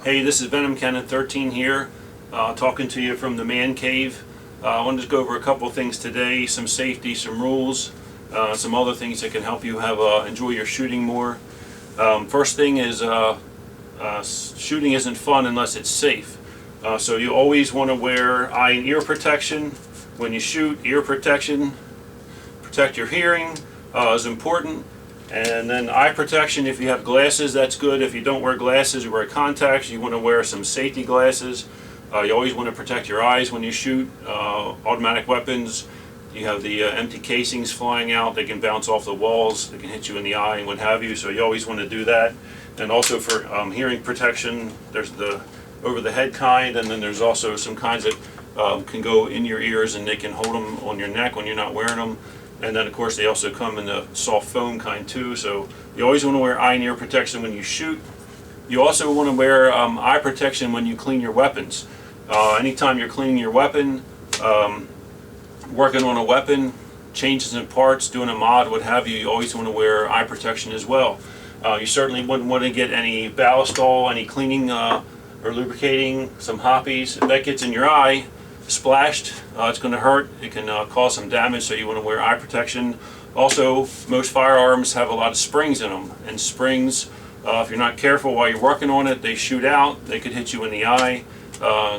Hey, this is Venom Cannon 13 here, talking to you from the man cave. I wanted to go over a couple of things today, some safety, some rules, some other things that can help you have enjoy your shooting more. First thing is shooting isn't fun unless it's safe. So you always want to wear eye and ear protection when you shoot. Ear protection, protect your hearing is important. And then eye protection, if you have glasses, that's good. If you don't wear glasses or wear contacts, you want to wear some safety glasses. You always want to protect your eyes when you shoot. Automatic weapons, you have the empty casings flying out. They can bounce off the walls. They can hit you in the eye and what have you. So you always want to do that. And also for hearing protection, there's the over-the-head kind, and then there's also some kinds that can go in your ears and they can hold them on your neck when you're not wearing them. And then of course they also come in the soft foam kind too. So you always want to wear eye and ear protection when you shoot. You also want to wear eye protection when you clean your weapons. Anytime you're cleaning your weapon, working on a weapon, changes in parts, doing a mod, what have you, you always want to wear eye protection as well. You certainly wouldn't want to get any ballistol, any cleaning or lubricating, some hoppies. If that gets in your eye, splashed, it's going to hurt. It can cause some damage, so you want to wear eye protection. Also, most firearms have a lot of springs in them, and springs, if you're not careful while you're working on it, they shoot out. They could hit you in the eye.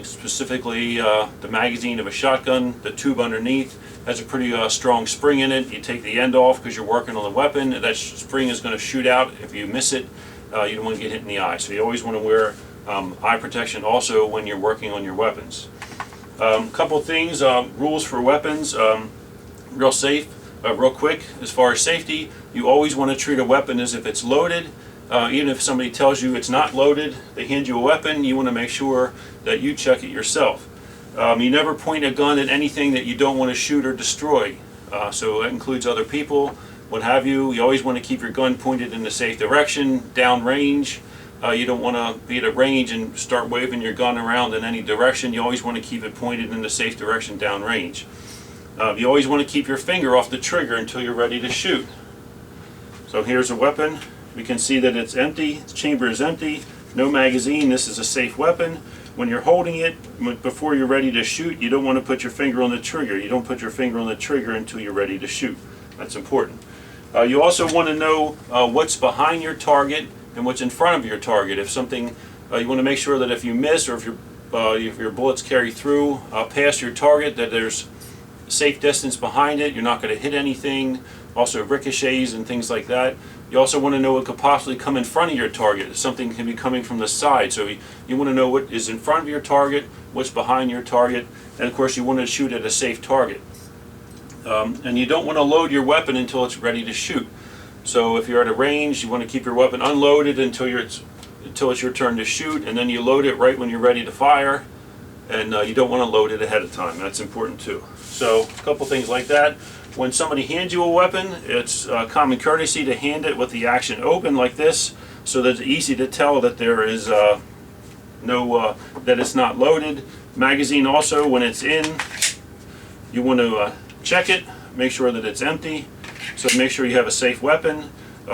Specifically, the magazine of a shotgun, the tube underneath has a pretty strong spring in it. You take the end off because you're working on the weapon. That spring is going to shoot out. If you miss it, you don't want to get hit in the eye. So you always want to wear eye protection also when you're working on your weapons. Couple things, rules for weapons, real safe, real quick. As far as safety, you always want to treat a weapon as if it's loaded. Even if somebody tells you it's not loaded, they hand you a weapon, you want to make sure that you check it yourself. You never point a gun at anything that you don't want to shoot or destroy. So that includes other people, what have you. You always want to keep your gun pointed in the safe direction, down range. You don't want to be at a range and start waving your gun around in any direction. You always want to keep it pointed in the safe direction down range. You always want to keep your finger off the trigger until you're ready to shoot. So here's a weapon. We can see that it's empty. The chamber is empty. No magazine. This is a safe weapon. When you're holding it, before you're ready to shoot, you don't want to put your finger on the trigger. You don't put your finger on the trigger until you're ready to shoot. That's important. You also want to know what's behind your target and what's in front of your target. If something, you want to make sure that if you miss or if your bullets carry through past your target, that there's safe distance behind it. You're not going to hit anything. Also ricochets and things like that. You also want to know what could possibly come in front of your target. Something can be coming from the side. So you want to know what is in front of your target, what's behind your target, and of course you want to shoot at a safe target. And you don't want to load your weapon until it's ready to shoot. So if you're at a range, you want to keep your weapon unloaded until it's your turn to shoot, and then you load it right when you're ready to fire. And you don't want to load it ahead of time. That's important too. So a couple things like that. When somebody hands you a weapon, it's common courtesy to hand it with the action open like this, so that it's easy to tell that there is that it's not loaded. Magazine also, when it's in, you want to check it, make sure that it's empty. So make sure you have a safe weapon.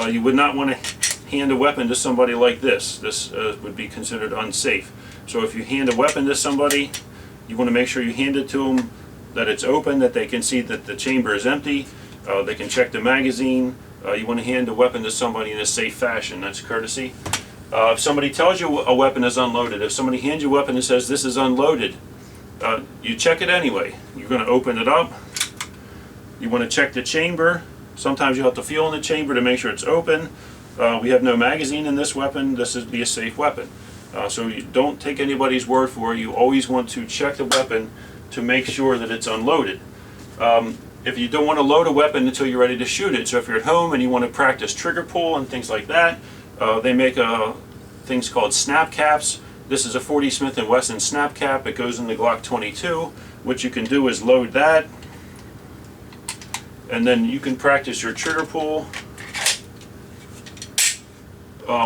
You would not want to hand a weapon to somebody like this. This would be considered unsafe. So if you hand a weapon to somebody, you want to make sure you hand it to them, that it's open, that they can see that the chamber is empty. They can check the magazine. You want to hand a weapon to somebody in a safe fashion. That's courtesy. If somebody tells you a weapon is unloaded, if somebody hands you a weapon and says this is unloaded, you check it anyway. You're going to open it up. You want to check the chamber. Sometimes you have to feel in the chamber to make sure it's open. We have no magazine in this weapon. This would be a safe weapon. So you don't take anybody's word for it. You always want to check the weapon to make sure that it's unloaded. If you don't want to load a weapon until you're ready to shoot it, so if you're at home and you want to practice trigger pull and things like that, they make things called snap caps. This is a 40 Smith & Wesson snap cap. It goes in the Glock 22. What you can do is load that, and then you can practice your trigger pull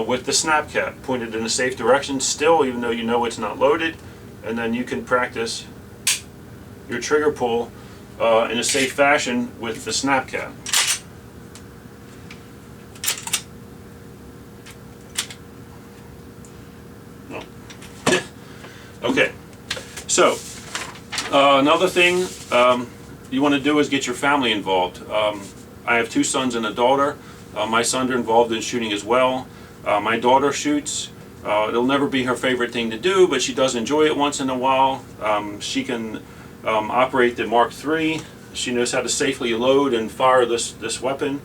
with the snap cap pointed in a safe direction still, even though you know it's not loaded. And then you can practice your trigger pull in a safe fashion with the snap cap. No. Okay, so another thing you want to do is get your family involved. I have 2 sons and a daughter. My sons are involved in shooting as well. My daughter shoots. It'll never be her favorite thing to do, but she does enjoy it once in a while. She can operate the Mark III. She knows how to safely load and fire this weapon.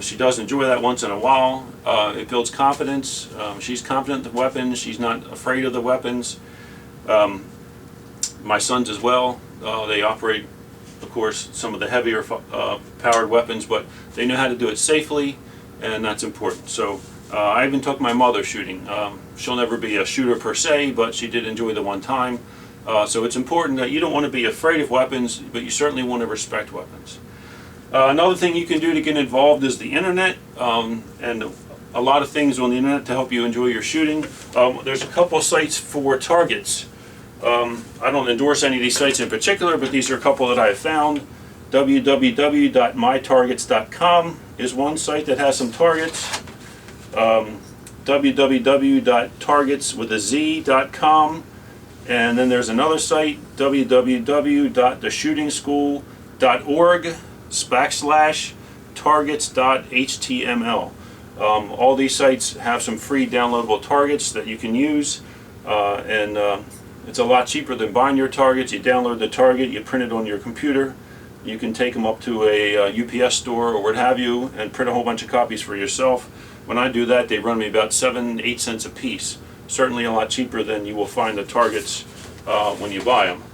She does enjoy that once in a while. It builds confidence. She's confident in the weapons. She's not afraid of the weapons. My sons as well. They operate, of course, some of the heavier powered weapons, but they know how to do it safely, and that's important. So I even took my mother shooting. She'll never be a shooter per se, but she did enjoy the one time. So it's important that you don't want to be afraid of weapons, but you certainly want to respect weapons. Another thing you can do to get involved is the internet, and a lot of things on the internet to help you enjoy your shooting. There's a couple of sites for targets. I don't endorse any of these sites in particular, but these are a couple that I have found. www.mytargets.com is one site that has some targets. www.targetswithaz.com, and then there's another site, www.theshootingschool.org/targets.html. All these sites have some free downloadable targets that you can use, and it's a lot cheaper than buying your targets. You download the target, you print it on your computer, you can take them up to a UPS store or what have you and print a whole bunch of copies for yourself. When I do that, they run me about 7-8 cents a piece. Certainly a lot cheaper than you will find the targets when you buy them.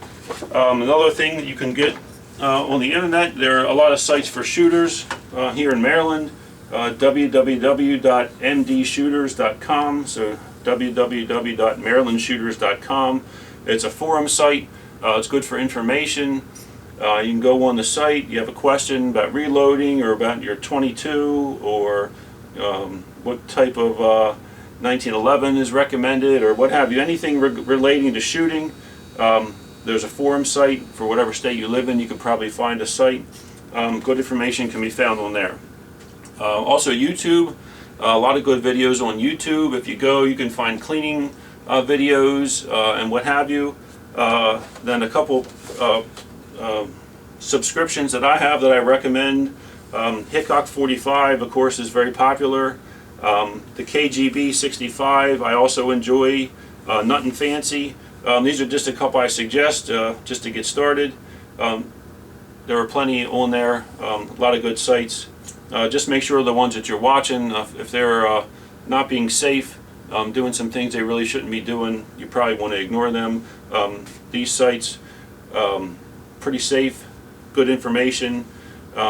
Another thing that you can get on the internet, there are a lot of sites for shooters here in Maryland. www.mdshooters.com, so www.marylandshooters.com. It's a forum site. It's good for information. You can go on the site. You have a question about reloading or about your .22 or what type of 1911 is recommended or what have you. Anything relating to shooting. There's a forum site for whatever state you live in. You can probably find a site. Good information can be found on there. Also YouTube. A lot of good videos on YouTube. If you go, you can find cleaning videos and what have you. Then a couple subscriptions that I have that I recommend. Hickok 45, of course, is very popular. The KGB 65 I also enjoy. Nut and Fancy. These are just a couple I suggest just to get started. There are plenty on there. A lot of good sites. Just make sure the ones that you're watching, if they're not being safe, doing some things they really shouldn't be doing, you probably want to ignore them. These sites, pretty safe, good information.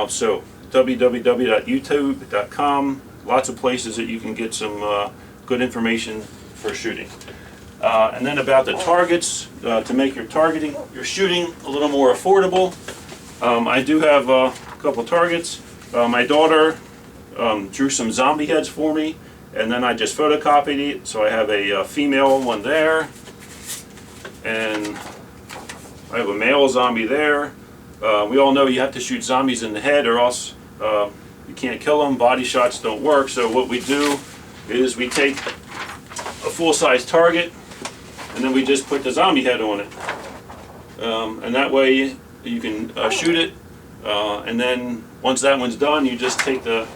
So www.youtube.com, lots of places that you can get some good information for shooting. And then about the targets, to make your shooting a little more affordable. I do have a couple targets. My daughter drew some zombie heads for me, and then I just photocopied it, so I have a female one there, and I have a male zombie there. We all know you have to shoot zombies in the head or else you can't kill them. Body shots don't work, so what we do is we take a full-size target and then we just put the zombie head on it. And that way you can shoot it, and then once that one's done, you just take the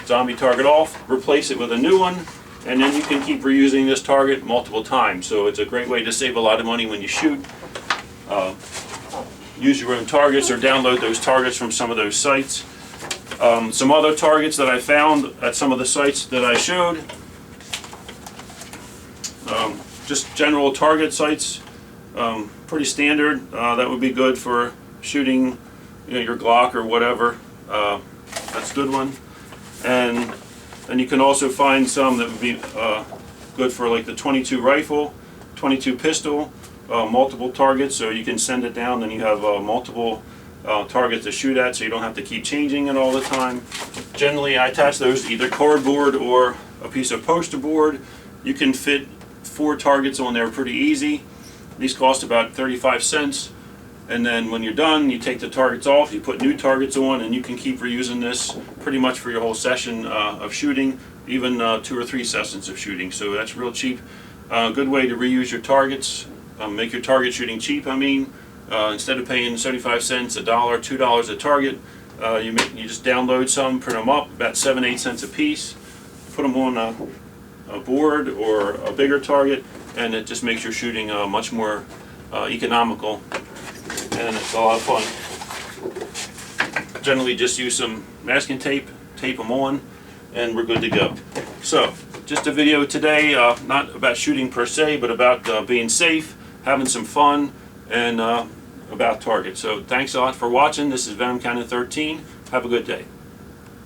zombie target off, replace it with a new one, and then you can keep reusing this target multiple times. So it's a great way to save a lot of money when you shoot. Use your own targets or download those targets from some of those sites. Some other targets that I found at some of the sites that I showed. Just general target sites, pretty standard. That would be good for shooting, your Glock or whatever. That's a good one. And you can also find some that would be good for like the .22 rifle, .22 pistol, multiple targets, so you can send it down, then you have multiple targets to shoot at, so you don't have to keep changing it all the time. Generally, I attach those to either cardboard or a piece of poster board. You can fit 4 targets on there pretty easy. These cost about 35 cents. And then when you're done, you take the targets off, you put new targets on, and you can keep reusing this pretty much for your whole session of shooting, even 2 or 3 sessions of shooting. So that's real cheap. Good way to reuse your targets, make your target shooting cheap. Instead of paying 75 cents, $1, $2 a target, you just download some, print them up, about 7-8 cents a piece, put them on a board or a bigger target, and it just makes your shooting much more economical, and it's a lot of fun. Generally just use some masking tape, tape them on, and we're good to go. So, just a video today, not about shooting per se, but about being safe, having some fun, and about targets. So thanks a lot for watching. This is Venom Cannon 13. Have a good day.